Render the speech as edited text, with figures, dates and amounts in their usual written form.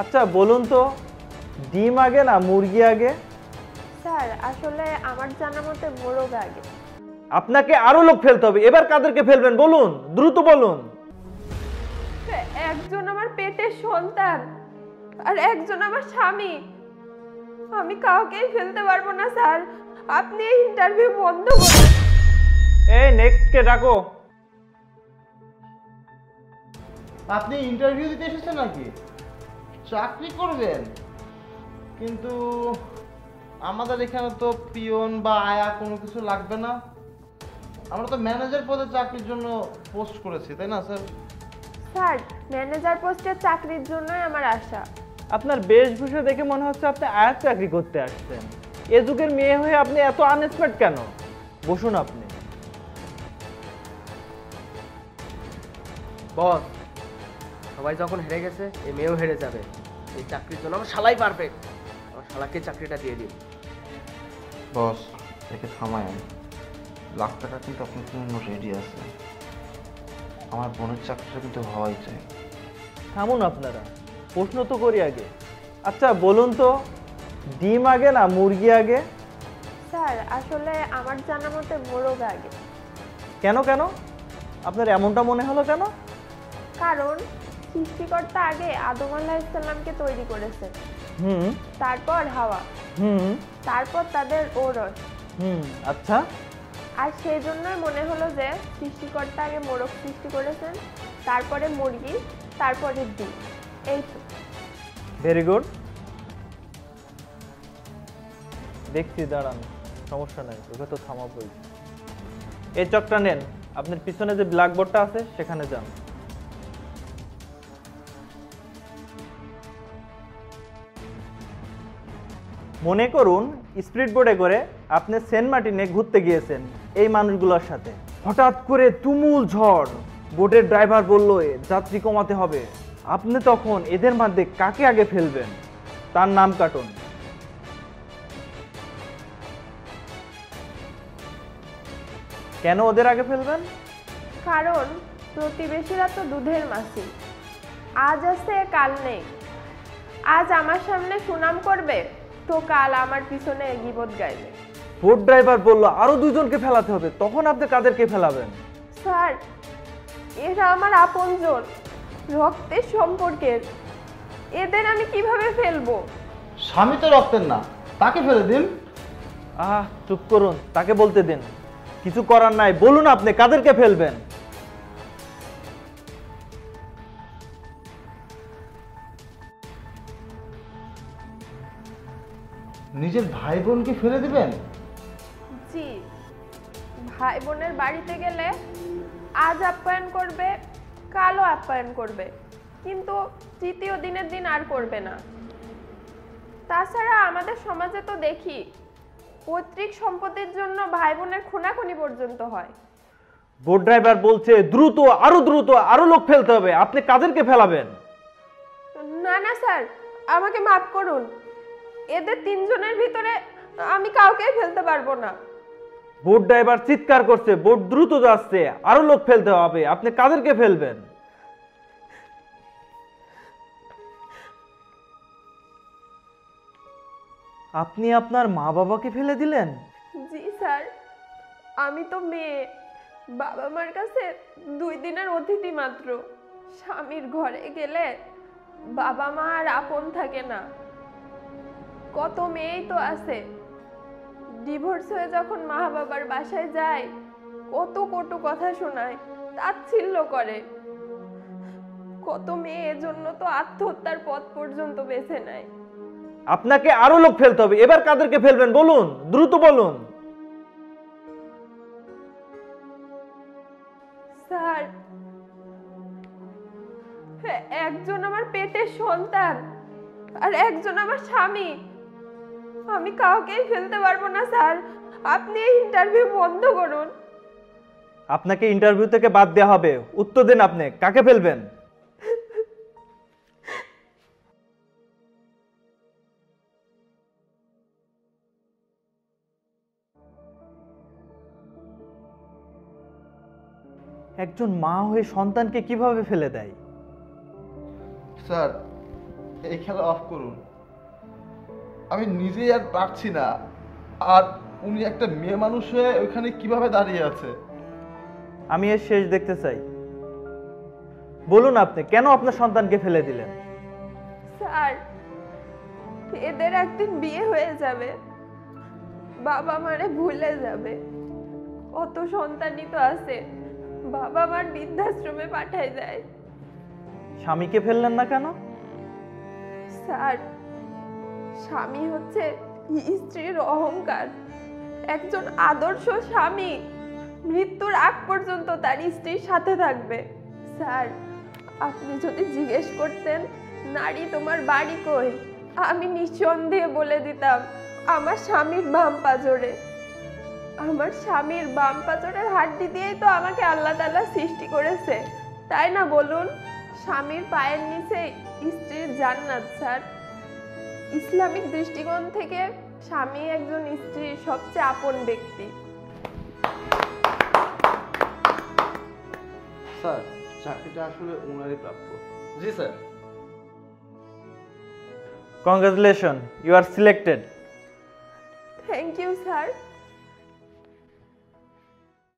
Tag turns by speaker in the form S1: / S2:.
S1: আচ্ছা বলুন তো, ডিম আগে না মুরগি আগে?
S2: স্যার আসলে আমার জানা মতে মোরগ আগে।
S1: আপনাকে আরো লোক ফেলতে হবে, এবার কাদেরকে ফেলবেন বলুন, দ্রুত বলুন।
S2: একজন আমার পেটের সন্তান আর একজন আমার স্বামী, আমি কাউকেই ফেলতে পারবো না স্যার। আপনি এই ইন্টারভিউ বন্ধ করুন।
S1: এই নেক্সট কে ডাকো।
S3: আপনি ইন্টারভিউ দিতে এসেছেন নাকি? চাকরি করবেন? কিন্তু আমাদের এখানে তো পিয়ন বা আয়া কোনো কিছু লাগবে না। আমরা তো ম্যানেজার পদে চাকরির জন্য পোস্ট করেছি, তাই না স্যার?
S2: স্যার ম্যানেজার পোস্টের চাকরির জন্যই আমার আশা।
S1: আপনার বেশভূষা দেখে মনে হচ্ছে আপনি আয়ার চাকরি করতে আসছেন। এ যুগের মেয়ে হয়ে আপনি এত আনএক্সপেক্ট কেন? বসুন আপনি।
S4: বস, সবাই যখন হেরে গেছে এই মেয়েও হেরে যাবে। এই চাকরির জন্য আমার শালাই পারফেক্ট। আমার শালাকে চাকরিটা দিয়ে দিন।
S3: বস, একে থামায়। লাখ টাকা কিন্তু আপনার জন্য রেডি আছে। আমার বোনের চাকরিটা কিন্তু হওয়াই চাই।
S1: থামুন আপনারা, প্রশ্ন তো করি আগে। আচ্ছা বলুন তো, ডিম আগে না মুরগি আগে?
S2: স্যার আসলে আমার জানা মতে মোরগ আগে।
S1: কেন কেন আপনার এমনটা মনে হলো কেন?
S2: কারণ সৃষ্টিকর্তা আগে আদম আলাইহিস সালামকে তৈরি করেছেন,
S1: হুম
S2: তারপর হাওয়া,
S1: হুম
S2: তারপর তাদের ওরস।
S1: হুম আচ্ছা,
S2: আর সেই জন্যই মনে হলো যে সৃষ্টিকর্তা আগে মোরগ সৃষ্টি করেছেন, তারপরে মুরগি, তারপরে ডিম। এই তো।
S1: Very good. দেখছি, দাঁড়ান, সমস্যা নাই, ওকে তো থামাবই। এই চকটা নেন, আপনার পিছনে যে ব্ল্যাকবোর্ডটা আছে সেখানে যান। মনে করুন স্পিড বোর্ডে করে আপনি সেন্ট মার্টিনে ঘুরতে গিয়েছেন এই মানুষগুলোর সাথে। হঠাৎ করে তুমুল ঝড়, বোটের ড্রাইভার বলল যাত্রী কমাতে হবে। আপনি তখন এদের মধ্যে কাকে আগে ফেলবেন? তার নাম কাটুন। কেন ওদের আগে ফেলবেন?
S2: কারণ প্রতিবেশীরা তো দুধের মাছি, আজ আছে কাল নেই। আজ আমার সামনে সুনাম করবে তো কাল আমার পিছনে গীবত গাইবে।
S1: বোট ড্রাইভার বলল আরো দুজনকে ফেলাতে হবে, তখন আপনি কাদেরকে ফেলাবেন?
S2: স্যার এরা আমার আপনজন, রক্তের সম্পর্কের, এদের আমি কিভাবে ফেলবো?
S3: স্বামী তো রক্তের না, তাকে ফেলে দিন।
S1: চুপ করুন, তাকে বলতে দিন। কিছু করার নাই, বলুন আপনি কাদেরকে ফেলবেন?
S3: নিজের ভাই বোনকে ফেলে দিবেন?
S2: জি, ভাই বোনের বাড়িতে গেলে আজ আপ্যায়ন করবে, কালও আপ্যায়ন করবে, কিন্তু তৃতীয় দিনের দিন আর করবে না। তাছাড়া আমাদের সমাজে তো দেখি পৈতৃক সম্পত্তির জন্য ভাই বোনের খুনাখুনি পর্যন্ত হয়।
S1: বোট ড্রাইভার বলছে দ্রুত আরো লোক ফেলতে হবে, আপনি কাদেরকে ফেলাবেন?
S2: না না স্যার, আমাকে মাফ করুন, এদের তিনজনের ভিতরে আমি কাউকেই ফেলতে পারবো না।
S1: বোট ড্রাইভার চিৎকার করছে বোট দ্রুত যাচ্ছে, আরো লোক ফেলতে হবে, আপনি কাদেরকে ফেলবেন? আপনি আপনার মা বাবাকে ফেলে দিলেন?
S2: জি স্যার, আমি তো মেয়ে, বাবা মার কাছে 2 দিনের অতিথি মাত্র। স্বামীর ঘরে গেলে বাবা মা আর আপন থাকে না। কত মেয়েই তো আছে ডিভোর্স হয়ে যখন মা বাবার বাসায় যায় কত কটু কথা শোনায়, তাচ্ছিল্য করে। কত মেয়ে এজন্য তো আত্মহত্যার পথ পর্যন্ত বেছে নেয়।
S1: আপনাকে আরো লোক ফেলতে হবে, এবার কাদেরকে ফেলবেন বলুন, দ্রুত বলুন।
S2: স্যার একজন আমার পেটের সন্তান আর একজন আমার স্বামী, আমি কাউকেই ফেলতে পারবো না স্যার। আপনি এই ইন্টারভিউ বন্ধ করুন।
S1: আপনাকে ইন্টারভিউ থেকে বাদ দেওয়া হবে, উত্তর দেন আপনি কাকে ফেলবেন? একজন মা হয়ে সন্তানকে কিভাবে ফেলে দেয়?
S3: স্যার, এই খেলা অফ করুন। আমি নিজেই আর পারছি না। আর উনি একটা মেয়ে মানুষ হয়ে ওইখানে কিভাবে দাঁড়িয়ে আছে?
S1: আমি এর শেষ দেখতে চাই। বলুন আপনি কেন আপনার সন্তানকে ফেলে দিলেন?
S2: স্যার, এদের একদিন বিয়ে হয়ে যাবে, বাবা মারে ভুলে যাবে। কত সন্তানই তো আছে, বাবা মার বৃদ্ধাশ্রমে পাঠায় দেয়।
S1: স্বামীকে ফেললেন না কেন?
S2: স্যার, স্বামী হচ্ছে স্ত্রীর অহংকার। একজন আদর্শ স্বামী মৃত্যুর আগ পর্যন্ত তার স্ত্রীর সাথে থাকবে। স্যার, আপনি যদি জিজ্ঞেস করতেন নারী তোমার বাড়ি কই, আমি নিঃসন্দেহে বলে দিতাম আমার স্বামীর বাম পাজরে। আমার স্বামীর বাম পাজরের হাড্ডি দিয়েই তো আমাকে আল্লাহ তাআলা সৃষ্টি করেছে, তাই না বলুন? স্বামীর পায়ের নিচে স্ত্রীর জান্নাত। স্যার, ইসলামিক দৃষ্টিকোণ থেকে স্বামী একজন স্ত্রীর সবচেয়ে আপন ব্যক্তি।
S3: স্যার, চাকরিটা আসলে ওনারই প্রাপ্য। জি sir.
S1: Congratulation, you are selected.
S2: Thank you sir.